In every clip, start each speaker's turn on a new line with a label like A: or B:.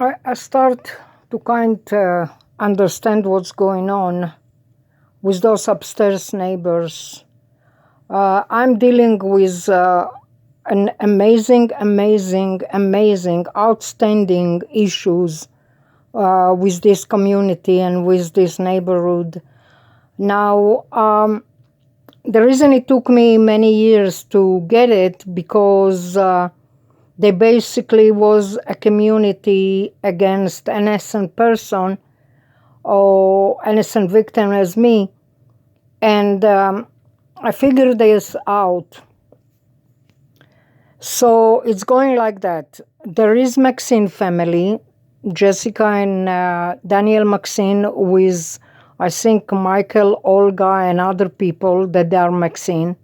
A: I start to understand what's going on with those upstairs neighbors. I'm dealing with an amazing, outstanding issues with this community and with this neighborhood. Now, the reason it took me many years to get it because they basically was a community against an innocent person or innocent victim as me, and I figured this out. So it's going like that. There is Maxine family, Jessica and Daniel Maxine, with I think Michael, Olga, and other people that they are Maxine.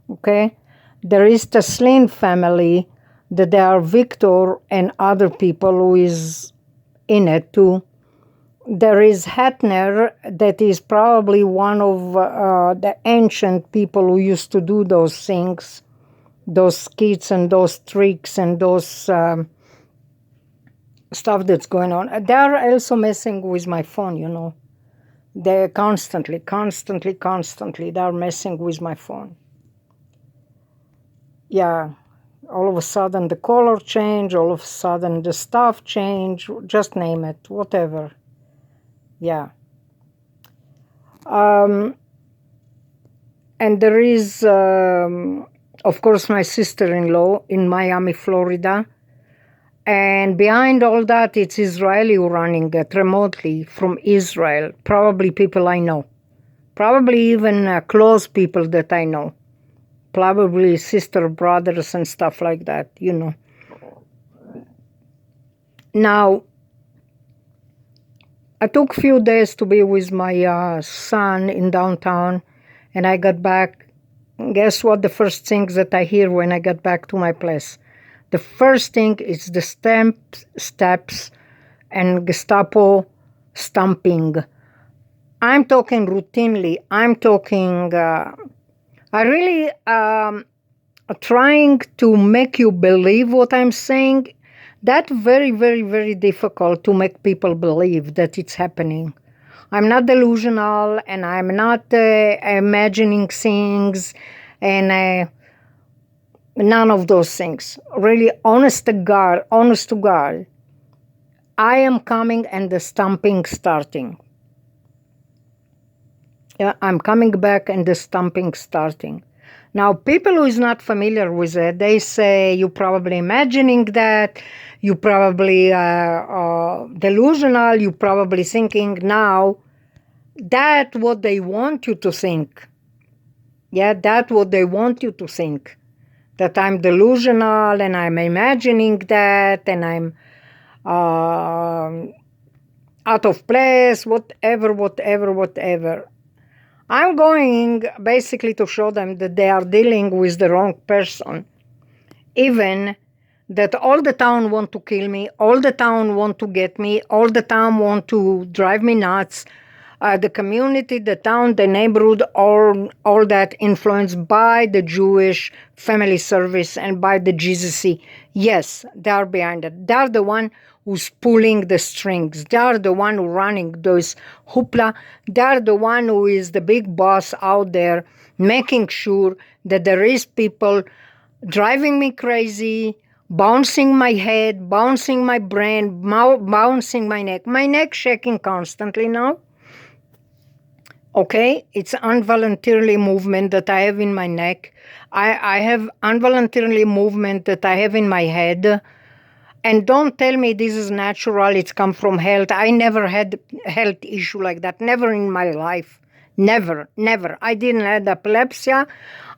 A: Okay, there is Tasleen family that they are Victor and other people who is in it too. There is Hatner, that is probably one of the ancient people who used to do those things, those skits and those tricks and those stuff that's going on. They are also messing with my phone, They're constantly, they are messing with my phone. Yeah, all of a sudden the color change, all of a sudden the stuff change, just name it, whatever. Yeah. And there is, of course, my sister-in-law in Miami, Florida. And behind all that, it's Israeli running it remotely from Israel. Probably people I know. Probably even close people that I know. Probably sister, brothers, and stuff like that, Now, I took a few days to be with my son in downtown, and I got back. Guess what the first things that I hear when I got back to my place? The first thing is the steps and Gestapo stomping. I'm talking routinely. I'm talking, I really trying to make you believe what I'm saying. That's very, very, very difficult to make people believe that it's happening. I'm not delusional, and I'm not imagining things, and none of those things. Really, honest to God, I am coming and the stomping starting. Yeah, I'm coming back and the stomping starting. Now, people who is not familiar with it, they say you're probably imagining that, you probably delusional, you probably thinking now that what they want you to think. Yeah, that's what they want you to think. That I'm delusional and I'm imagining that and I'm out of place, whatever. I'm going basically to show them that they are dealing with the wrong person. Even that all the town want to kill me, all the town want to get me, all the town want to drive me nuts. The community, the town, the neighborhood, all that influenced by the Jewish family service and by the GCC. Yes, they are behind it. They are the one who's pulling the strings. They are the one who running those hoopla. They are the one who is the big boss out there, making sure that there is people driving me crazy, bouncing my head, bouncing my brain, bouncing my neck shaking constantly now. Okay, it's involuntarily movement that I have in my neck. I have involuntarily movement that I have in my head. And don't tell me this is natural, it's come from health. I never had health issue like that, never in my life. Never. I didn't have epilepsy.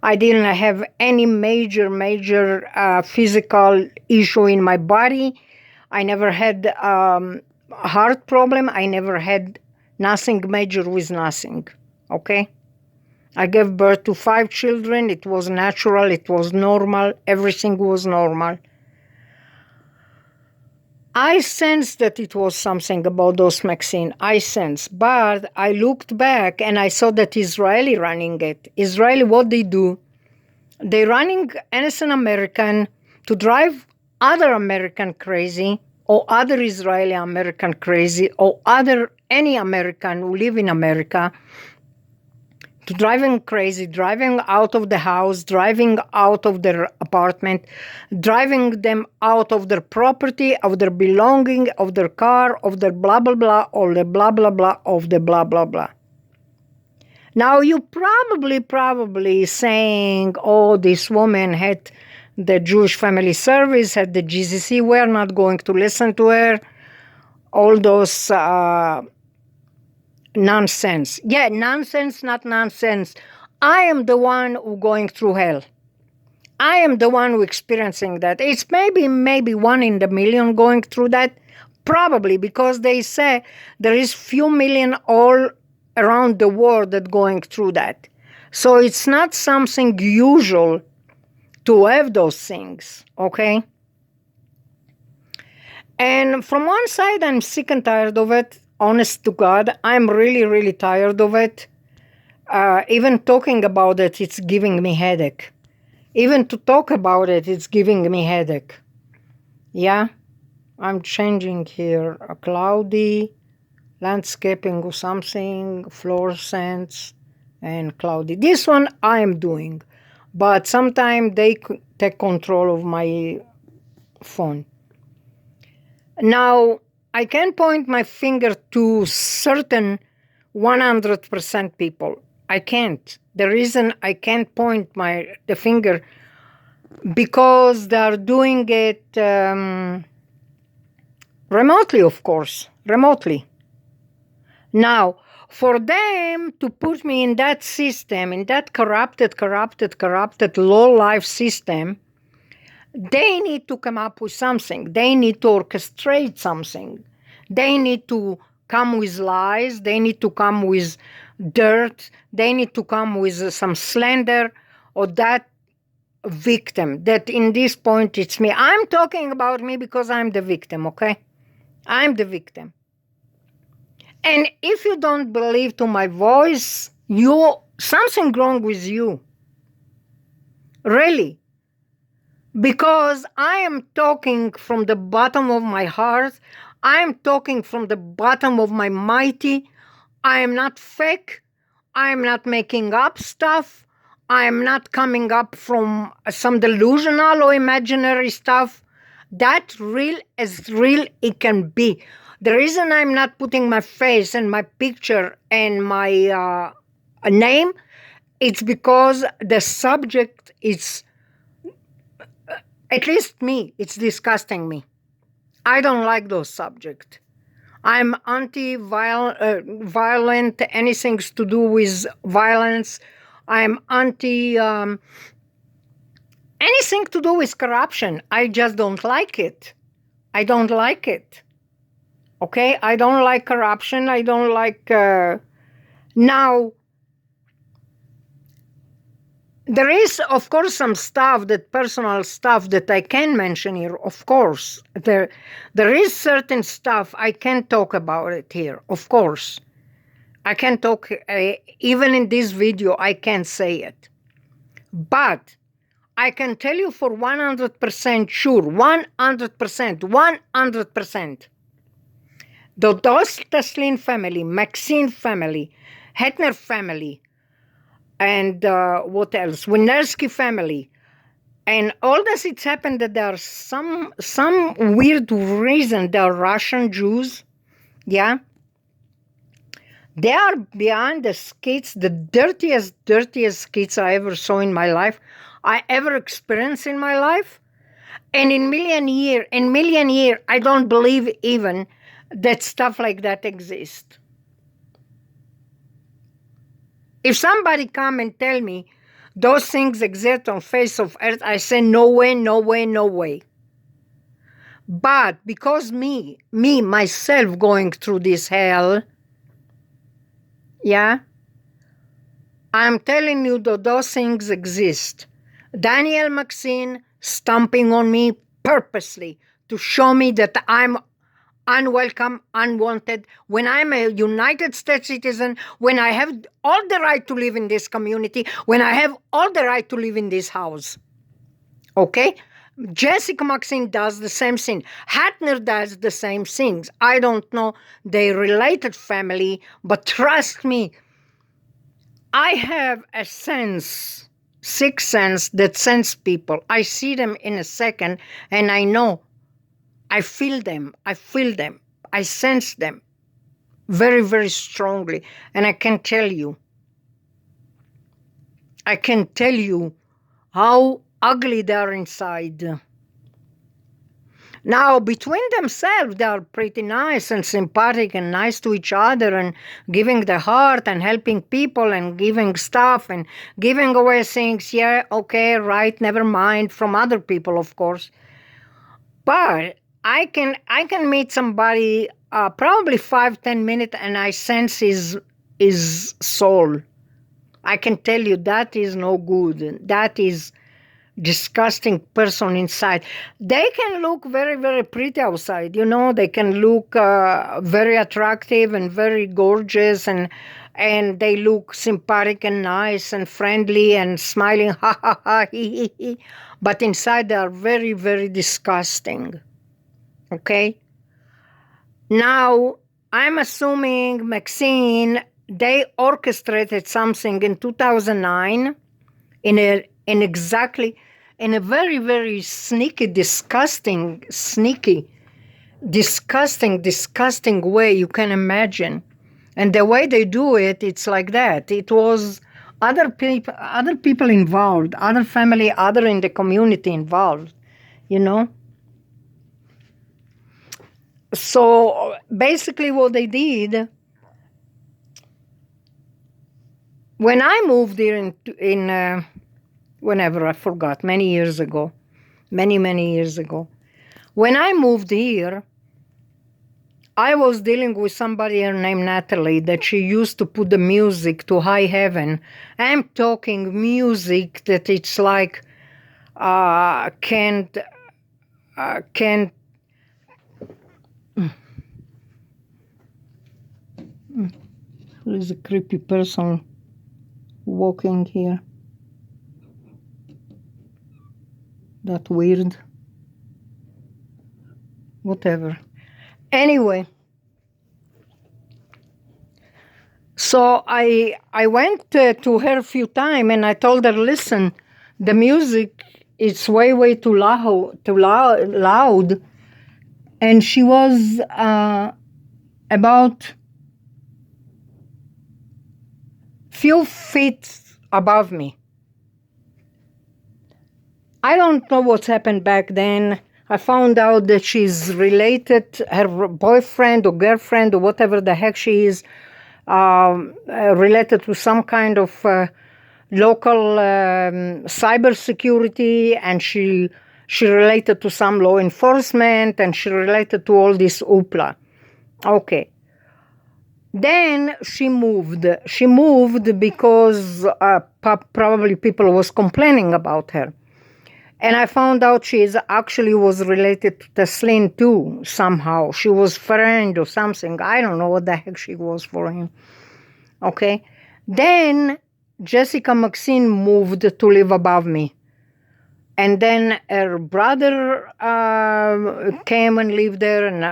A: I didn't have any major physical issue in my body. I never had heart problem. I never had nothing major with nothing, okay? I gave birth to 5 children. It was natural. It was normal. Everything was normal. I sensed that it was something about those Maxine. I sensed. But I looked back and I saw that Israeli running it. Israeli, what they do? They running innocent American to drive other American crazy or other Israeli American crazy, or any American who live in America, to driving crazy, driving out of the house, driving out of their apartment, driving them out of their property, of their belonging, of their car, of their blah, blah, blah, or the blah, blah, blah, of the blah, blah, blah. Now, you probably saying, oh, this woman had the Jewish Family Service, had the GCC, we're not going to listen to her. All those nonsense. Yeah, nonsense, not nonsense. I am the one who going through hell. I am the one who experiencing that. It's maybe 1 in a million going through that. Probably, because they say there is few million all around the world that going through that. So it's not something usual to have those things, okay? And from one side, I'm sick and tired of it. Honest to God, I'm really, really tired of it. Even talking about it, it's giving me headache. Even to talk about it, it's giving me headache. Yeah, I'm changing here a cloudy, landscaping or something, fluorescence, and cloudy. This one I am doing, but sometimes they take control of my phone. Now, I can point my finger to certain 100% people. I can't. The reason I can't point the finger, because they're doing it remotely, of course, remotely. Now, for them to put me in that system, in that corrupted, low-life system, they need to come up with something. They need to orchestrate something. They need to come with lies. They need to come with dirt. They need to come with some slander or that victim. That in this point, it's me. I'm talking about me because I'm the victim, okay? I'm the victim. And if you don't believe to my voice, something wrong with you. Really. Because I am talking from the bottom of my heart. I am talking from the bottom of my mighty. I am not fake. I am not making up stuff. I am not coming up from some delusional or imaginary stuff. That real as real it can be. The reason I'm not putting my face and my picture and my name, it's because the subject is, at least me, it's disgusting me. I don't like those subjects. I'm anti-violent, anything to do with violence. I'm anti anything to do with corruption. I just don't like it. I don't like it. Okay? I don't like corruption. I don't like... Now, there is, of course, some stuff, personal stuff that I can mention here, of course. There is certain stuff I can talk about it here, of course. I can talk, even in this video, I can say it. But I can tell you for 100% sure, 100%, the Teslin family, Maxine family, Hetner family, and what else? Winerski family. And all this, it's happened that there are some weird reason they are Russian Jews. Yeah. They are behind the skits, the dirtiest skits I ever saw in my life, I ever experienced in my life. And in million year, I don't believe even that stuff like that exists. If somebody come and tell me those things exist on face of earth, I say no way, no way, no way. But because me myself going through this hell, yeah, I'm telling you that those things exist. Daniel Maxine stomping on me purposely to show me that I'm unwelcome, unwanted, when I'm a United States citizen, when I have all the right to live in this community, when I have all the right to live in this house. Okay? Jessica Maxine does the same thing. Hatner does the same things. I don't know their related family, but trust me, I have a sense, sixth sense that sense people. I see them in a second and I know. I feel them. I feel them. I sense them very, very strongly. And I can tell you how ugly they are inside. Now, between themselves, they are pretty nice and sympathetic and nice to each other and giving their heart and helping people and giving stuff and giving away things. Yeah, okay, right, never mind, from other people, of course. But I can meet somebody probably 5-10 minutes and I sense his soul. I can tell you that is no good. That is disgusting person inside. They can look very, very pretty outside. They can look very attractive and very gorgeous and they look sympathetic and nice and friendly and smiling, ha ha ha, he he. But inside they are very, very disgusting. Okay? Now, I'm assuming Maxine, they orchestrated something in 2009 in a very, very disgusting way you can imagine. And the way they do it, it's like that. It was other people involved, other family, other in the community involved, So basically what they did, when I moved here in whenever, I forgot, many years ago, many years ago, when I moved here, I was dealing with somebody here named Natalie that she used to put the music to high heaven. I'm talking music that it's like can't there's a creepy person walking here. That weird. Whatever. Anyway, so I went to her a few times and I told her, listen, the music is way too loud. And she was about few feet above me. I don't know what's happened back then. I found out that she's related, her boyfriend or girlfriend or whatever the heck she is, related to some kind of local cybersecurity, and she related to some law enforcement, and she related to all this hoopla. Okay. Then she moved. She moved because probably people was complaining about her. And I found out she actually was related to Teslin too, somehow. She was friend or something. I don't know what the heck she was for him. Okay. Then Jessica Maxine moved to live above me. And then her brother came and lived there, and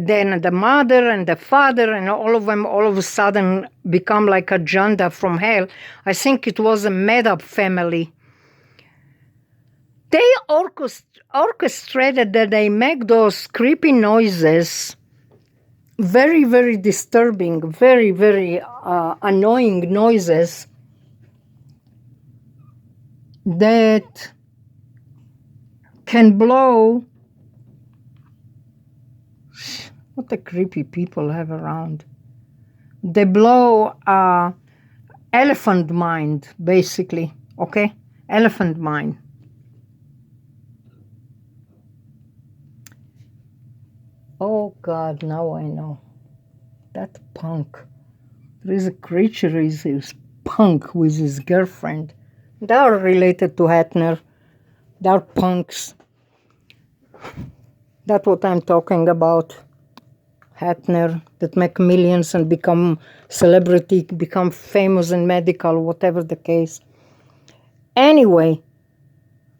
A: then the mother and the father, and all of them all of a sudden become like a janda from hell. I think it was a made-up family. They orchestrated that they make those creepy noises, very, very disturbing, very, very annoying noises that can blow. What the creepy people have around. They blow elephant mind, basically, okay? Elephant mind. Oh God, now I know. That punk. There is a creature who is punk with his girlfriend. They are related to Hatner. They are punks. That's what I'm talking about. Hatner, that make millions and become celebrity, become famous in medical, whatever the case. Anyway,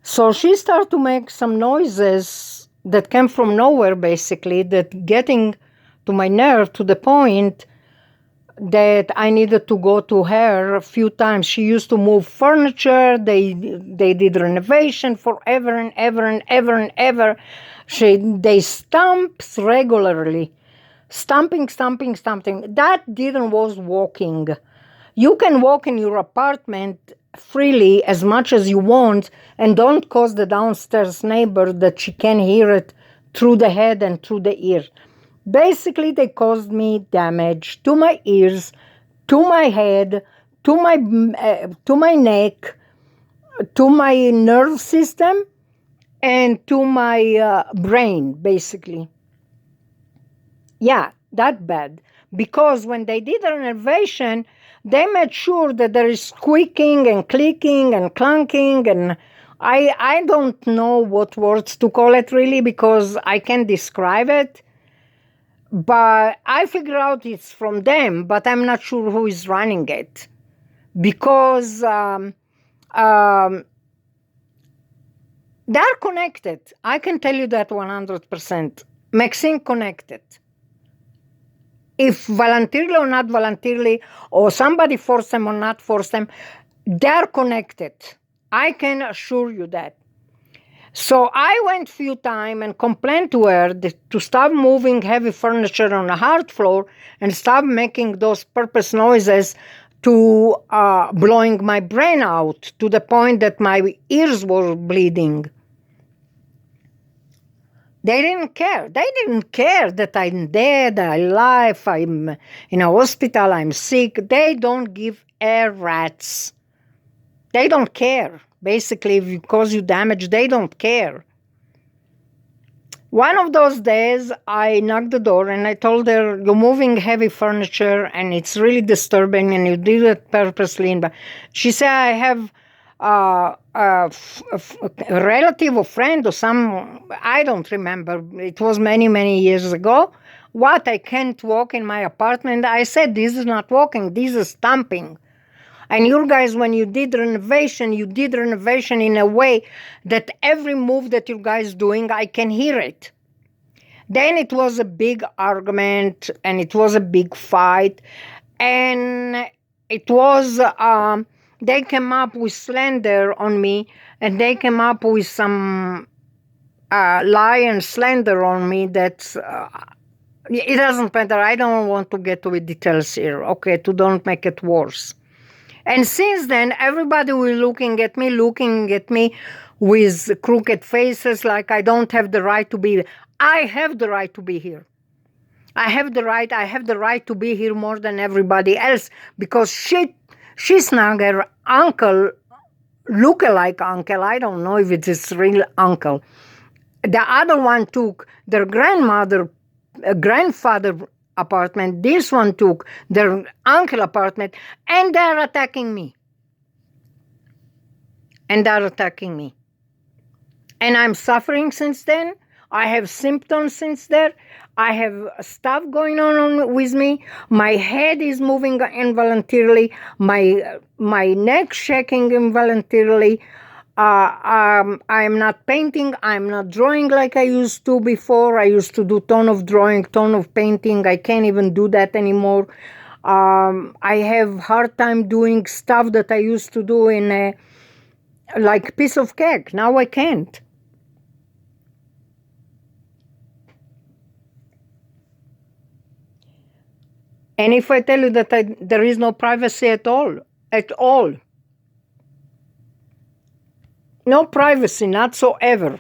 A: So she started to make some noises that came from nowhere, basically, that getting to my nerve to the point that I needed to go to her a few times. She used to move furniture. They did renovation forever and ever and ever and ever. They stamps regularly. Stamping. That didn't was walking. You can walk in your apartment freely as much as you want and don't cause the downstairs neighbor that she can hear it through the head and through the ear. Basically, they caused me damage to my ears, to my head, to my neck, to my nerve system, and to my brain, basically. Yeah, that bad. Because when they did the renovation, they made sure that there is squeaking and clicking and clunking, and I don't know what words to call it really because I can't describe it. But I figure out it's from them, but I'm not sure who is running it. Because they're connected. I can tell you that 100%. Maxine connected. If voluntarily or not voluntarily, or somebody forced them or not forced them, they're connected. I can assure you that. So I went few times and complained to her to stop moving heavy furniture on the hard floor and stop making those purpose noises to blowing my brain out to the point that my ears were bleeding. They didn't care. They didn't care that I'm dead, I'm alive, I'm in a hospital, I'm sick. They don't give a rat's. They don't care. Basically, if it cause you damage, they don't care. One of those days, I knocked the door and I told her, you're moving heavy furniture and it's really disturbing and you did it purposely. But she said, I have a relative or friend or some, I don't remember. It was many, many years ago. What, I can't walk in my apartment? I said, this is not walking, this is stamping. And you guys, when you did renovation in a way that every move that you guys doing, I can hear it. Then it was a big argument and it was a big fight. And it was, they came up with slander on me and they came up with some lie and slander on me that it doesn't matter. I don't want to get to the details here, okay, to don't make it worse. And since then, everybody was looking at me with crooked faces like I don't have the right to be. I have the right to be here. I have the right to be here more than everybody else because she snug her uncle, look-alike uncle. I don't know if it is real uncle. The other one took their grandfather apartment. This one took their uncle apartment, and they're attacking me. And I'm suffering since then. I have symptoms since then. I have stuff going on with me. My head is moving involuntarily. My neck shaking involuntarily. I'm not painting. I'm not drawing like I used to before. I used to do ton of drawing, ton of painting. I can't even do that anymore. I have hard time doing stuff that I used to do in a like piece of cake. Now I can't. And if I tell you that there is no privacy at all, no privacy, not so ever.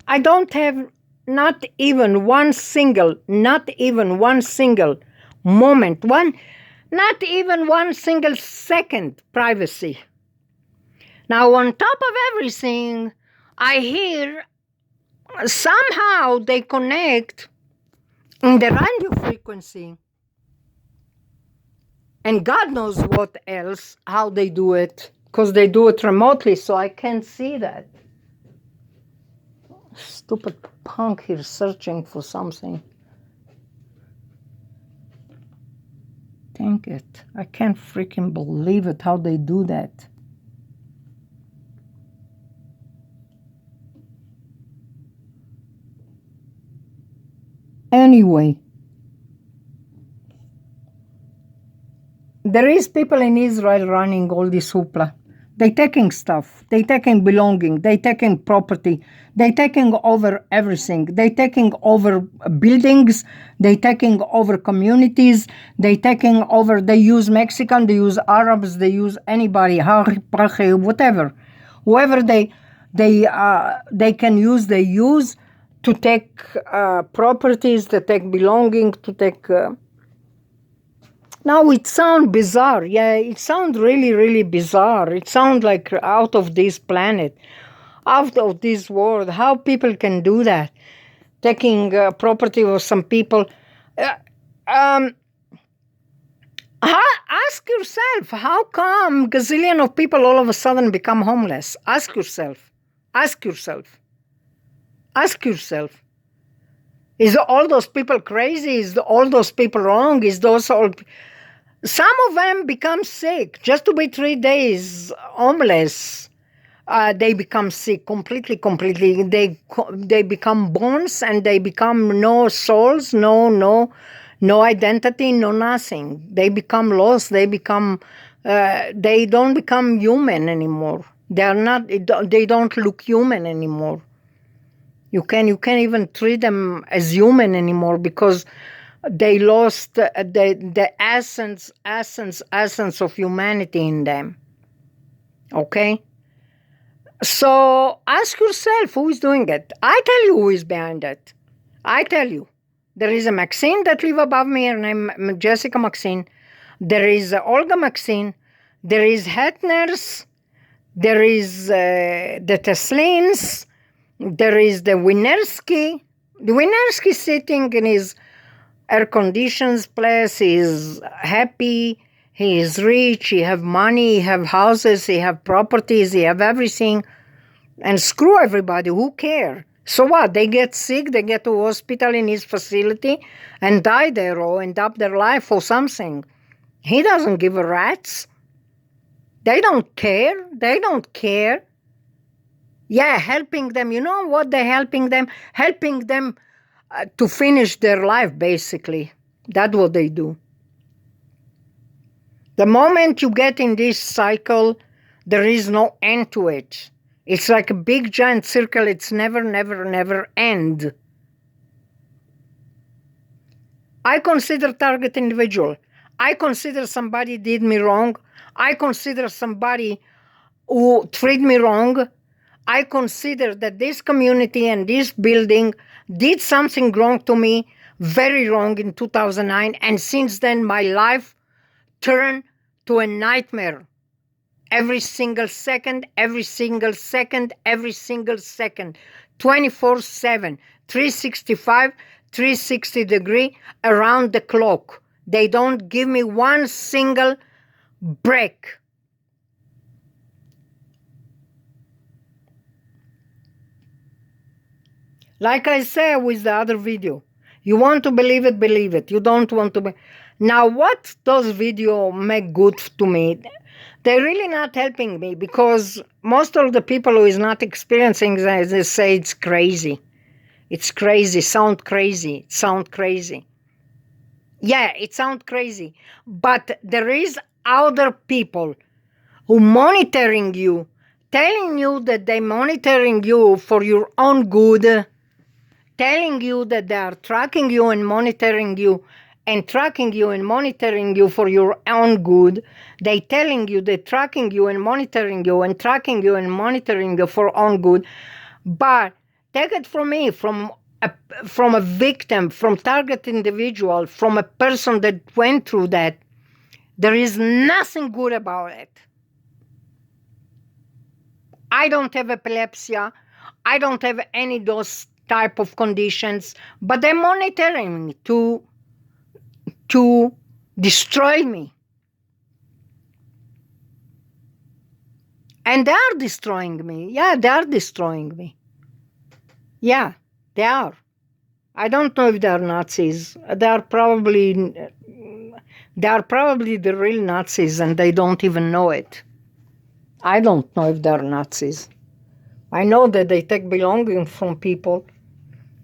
A: I don't have not even one single moment, not even one single second privacy. Now, on top of everything, I hear somehow they connect in the radio frequency. And God knows what else, how they do it, because they do it remotely, so I can't see that. Stupid punk here searching for something. Dang it. I can't freaking believe it, how they do that. Anyway, there is people in Israel running all this hoopla. They taking stuff. They taking belonging. They taking property. They taking over everything. They taking over buildings. They taking over communities. They taking over. They use Mexican. They use Arabs. They use anybody. Whatever, whoever they can use. They use to take properties, to take belonging, to take. Now it sounds bizarre. Yeah, it sounds really, really bizarre. It sounds like out of this planet, out of this world. How people can do that, taking property of some people. Ask yourself, how come gazillion of people all of a sudden become homeless? Ask yourself. Ask yourself. Ask yourself. Is all those people crazy? Is all those people wrong? Is those all... Some of them become sick just to be 3 days homeless. They become sick completely. They become bones and they become no souls, no identity, no nothing. They become lost. They become. They don't become human anymore. They are not. They don't look human anymore. You can't even treat them as human anymore because they lost the essence of humanity in them. Okay? So ask yourself who is doing it. I tell you who is behind it. I tell you. There is a Maxine that live above me, her name Jessica Maxine. There is Olga Maxine. There is Hetners. There is the Teslins. There is the Winerski. The Winerski sitting in his air-conditioned place. He is happy. He is rich. He have money. He have houses. He have properties. He have everything. And screw everybody. Who care? So what? They get sick. They get to hospital in his facility and die there or end up their life for something. He doesn't give a rat's. They don't care. They don't care. Yeah, helping them. You know what they're helping them? Helping them to finish their life, basically. That's what they do. The moment you get in this cycle, there is no end to it. It's like a big giant circle. It's never end. I consider target individual. I consider somebody did me wrong. I consider somebody who treated me wrong. I consider that this community and this building did something wrong to me, very wrong in 2009. And since then, my life turned to a nightmare. Every single second, 24/7, 365, 360 degree, around the clock. They don't give me one single break. Like I said with the other video, you want to believe it, believe it. You don't want to Now, what those videos make good to me? They're really not helping me because most of the people who is not experiencing that, they say it's crazy. It's crazy, sound crazy. Yeah, it sounds crazy. But there is other people who monitoring you, telling you that they're monitoring you for your own good, telling you that they are tracking you and monitoring you and tracking you and monitoring you for your own good. They telling you they're tracking you and monitoring you and tracking you and monitoring you for own good. But take it from me, from a victim, from target individual, from a person that went through that, there is nothing good about it. I don't have epilepsy. I don't have any of those type of conditions, but they're monitoring me to destroy me. And they are destroying me. Yeah, they are destroying me. Yeah, they are. I don't know if they are Nazis. They are probably the real Nazis and they don't even know it. I don't know if they are Nazis. I know that they take belonging from people.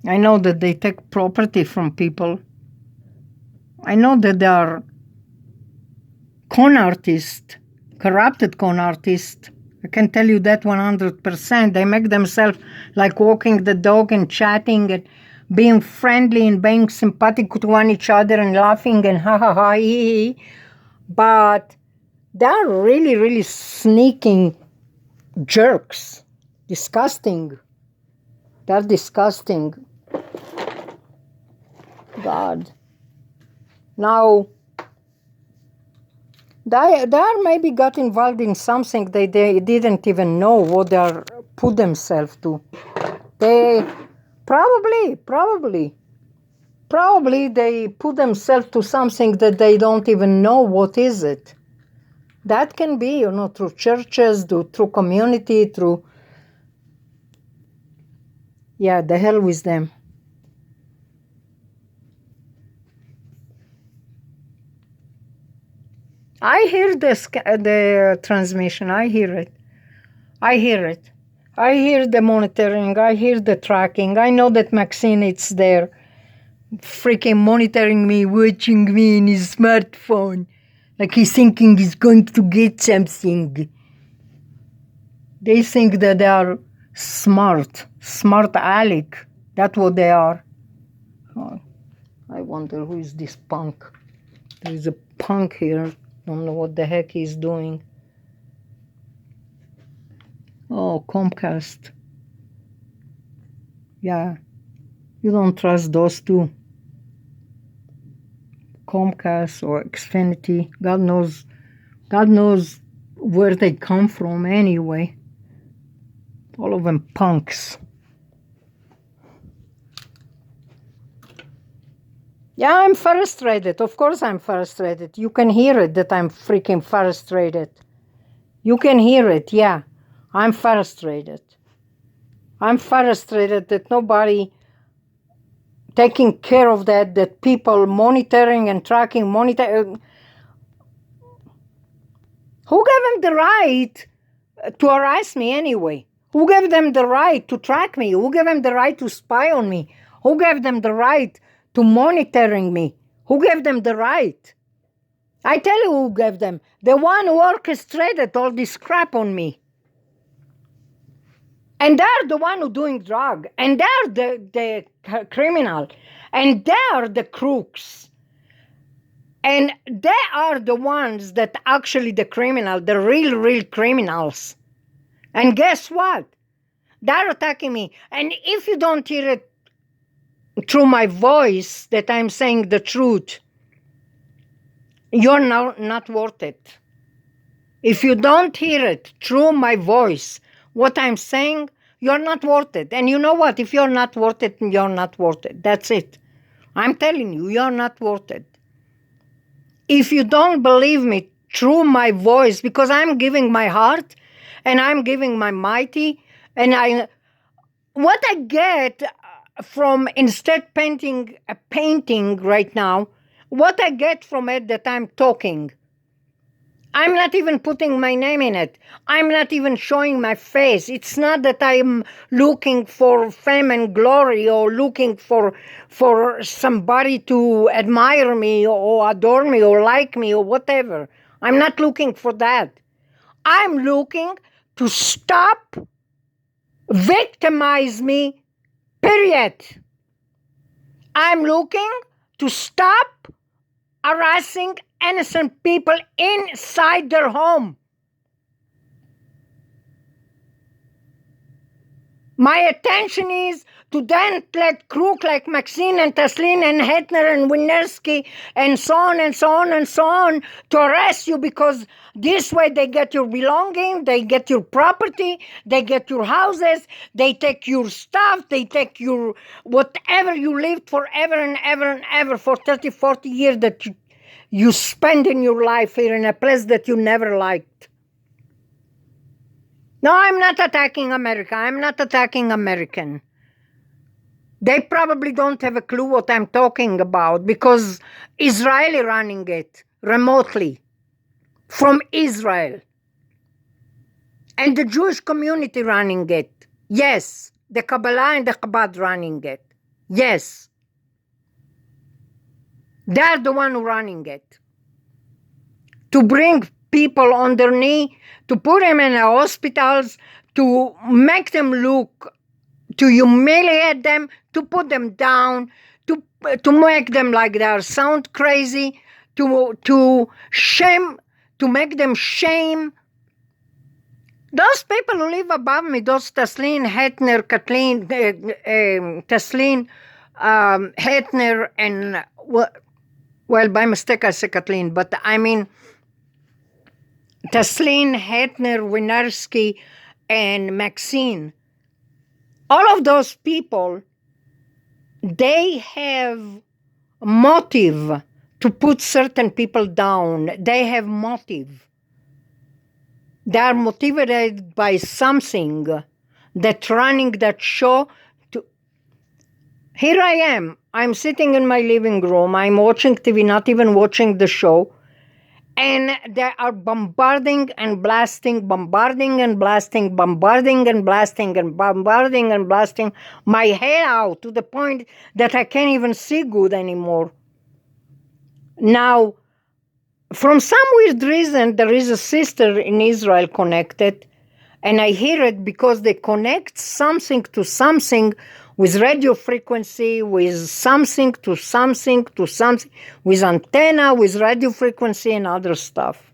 A: I know that they take property from people. I know that they are con artists, corrupted con artists. I can tell you that 100%. They make themselves like walking the dog and chatting and being friendly and being sympathetic to one each other and laughing and ha ha ha hee hee. But they're really, really sneaking jerks. Disgusting. They're disgusting. God. Now, they maybe got involved in something they didn't even know what they are put themselves to. They probably they put themselves to something that they don't even know what is it. That can be, through churches, through community, through... Yeah, the hell with them. I hear the transmission. I hear it. I hear the monitoring. I hear the tracking. I know that Maxine is there, freaking monitoring me, watching me in his smartphone, like he's thinking he's going to get something. They think that they are smart aleck. That's what they are. Oh, I wonder who is this punk. There is a punk here. Don't know what the heck he's doing. Oh, Comcast. Yeah, you don't trust those two. Comcast or Xfinity. God knows where they come from anyway. All of them punks. Yeah, I'm frustrated. Of course I'm frustrated. You can hear it that I'm freaking frustrated. You can hear it, yeah. I'm frustrated. I'm frustrated that nobody taking care of that people monitoring and tracking, Who gave them the right to harass me anyway? Who gave them the right to track me? Who gave them the right to spy on me? Who gave them the right to monitoring me? Who gave them the right? I tell you who gave them. The one who orchestrated all this crap on me. And they're the one who doing drug. And they're the criminal. And they're the crooks. And they are the ones that actually the criminal, the real criminals. And guess what? They're attacking me. And if you don't hear it through my voice that I'm saying the truth, you're not worth it. If you don't hear it through my voice, what I'm saying, you're not worth it. And you know what? If you're not worth it, you're not worth it. That's it. I'm telling you, you're not worth it. If you don't believe me through my voice, because I'm giving my heart and I'm giving my mighty, and what I get from instead painting a painting right now, what I get from it that I'm talking. I'm not even putting my name in it. I'm not even showing my face. It's not that I'm looking for fame and glory or looking for somebody to admire me or adore me or like me or whatever. I'm not looking for that. I'm looking to stop, victimize me, period. I'm looking to stop harassing innocent people inside their home. My attention is to then let crook like Maxine and Taslin and Hetner and Winerski and so on and so on and so on to arrest you, because this way they get your belonging, they get your property, they get your houses, they take your stuff, they take your whatever you lived forever and ever and ever for 30, 40 years that you spend in your life here in a place that you never liked. No, I'm not attacking America. I'm not attacking American. They probably don't have a clue what I'm talking about because Israeli running it remotely from Israel. And the Jewish community running it. Yes, the Kabbalah and the Chabad running it. Yes. They're the one running it. To bring people on their knee, to put them in the hospitals, to make them look, to humiliate them, to put them down, to make them like they sound crazy, to shame, to make them shame. Those people who live above me, those Taslin, Hetner, Kathleen, Taslin, Hetner, and well, by mistake I said Kathleen, but I mean Taslin, Hetner, Winiarski, and Maxine. All of those people, they have motive to put certain people down. They have motive. They are motivated by something that's running that show. Here I am. I'm sitting in my living room. I'm watching TV, not even watching the show. And they are bombarding and blasting, bombarding and blasting, bombarding and blasting and bombarding and blasting my head out to the point that I can't even see good anymore. Now, from some weird reason, there is a sister in Israel connected, and I hear it because they connect something to something with radio frequency, with something to something to something, with antenna, with radio frequency and other stuff.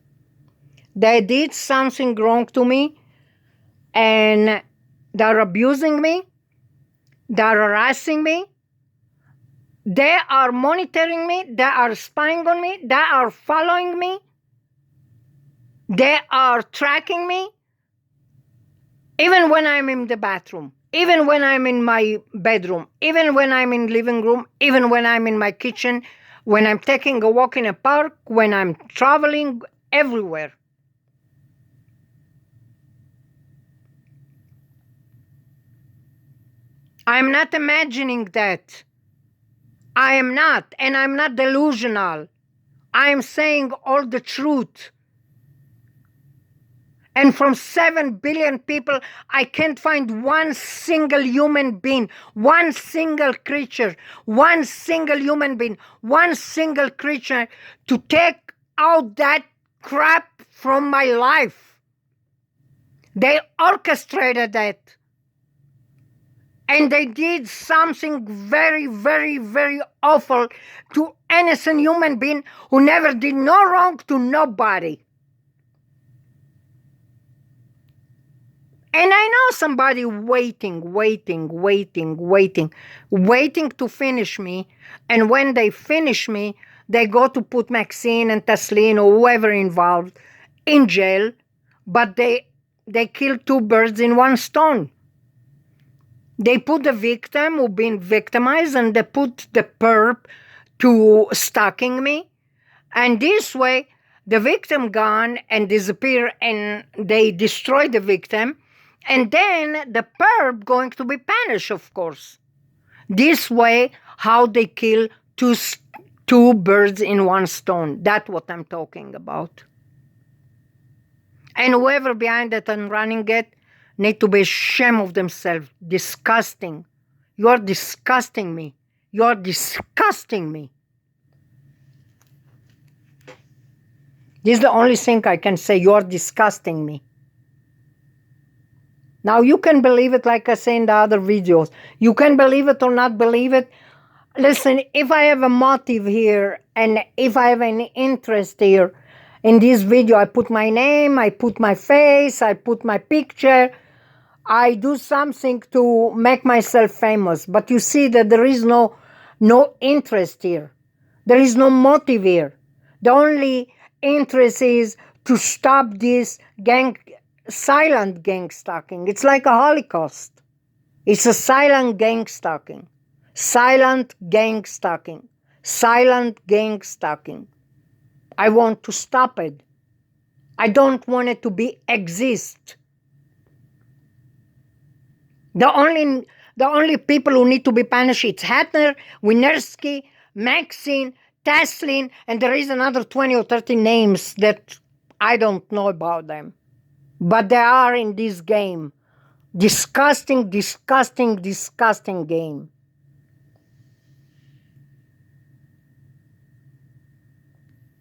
A: They did something wrong to me, and they're abusing me, they're harassing me, they are monitoring me, they are spying on me, they are following me, they are tracking me, even when I'm in the bathroom, even when I'm in my bedroom, even when I'm in living room, even when I'm in my kitchen, when I'm taking a walk in a park, when I'm traveling, everywhere. I'm not imagining that. I am not, and I'm not delusional. I'm saying all the truth. And from 7 billion people, I can't find one single human being, one single creature, one single human being, one single creature to take out that crap from my life. They orchestrated that. And they did something very, very, very awful to innocent human being who never did no wrong to nobody. And I know somebody waiting to finish me. And when they finish me, they go to put Maxine and Taslin or whoever involved in jail. But they kill two birds in one stone. They put the victim who been victimized, and they put the perp to stalking me. And this way, the victim gone and disappear, and they destroy the victim. And then the perp going to be punished, of course. This way, how they kill two birds in one stone. That's what I'm talking about. And whoever behind it and running it need to be ashamed of themselves. Disgusting. You're disgusting me. You're disgusting me. This is the only thing I can say. You're disgusting me. Now you can believe it like I say in the other videos. You can believe it or not believe it. Listen, if I have a motive here and if I have any interest here in this video, I put my name, I put my face, I put my picture, I do something to make myself famous. But you see that there is no interest here. There is no motive here. The only interest is to stop this silent gang stalking. It's like a Holocaust. It's a silent gang stalking. Silent gang stalking. Silent gang stalking. I want to stop it. I don't want it to exist. The only people who need to be punished is Hatner, Winiarski, Maxine, Taslin, and there is another 20 or 30 names that I don't know about them. But they are in this game. Disgusting, disgusting, disgusting game.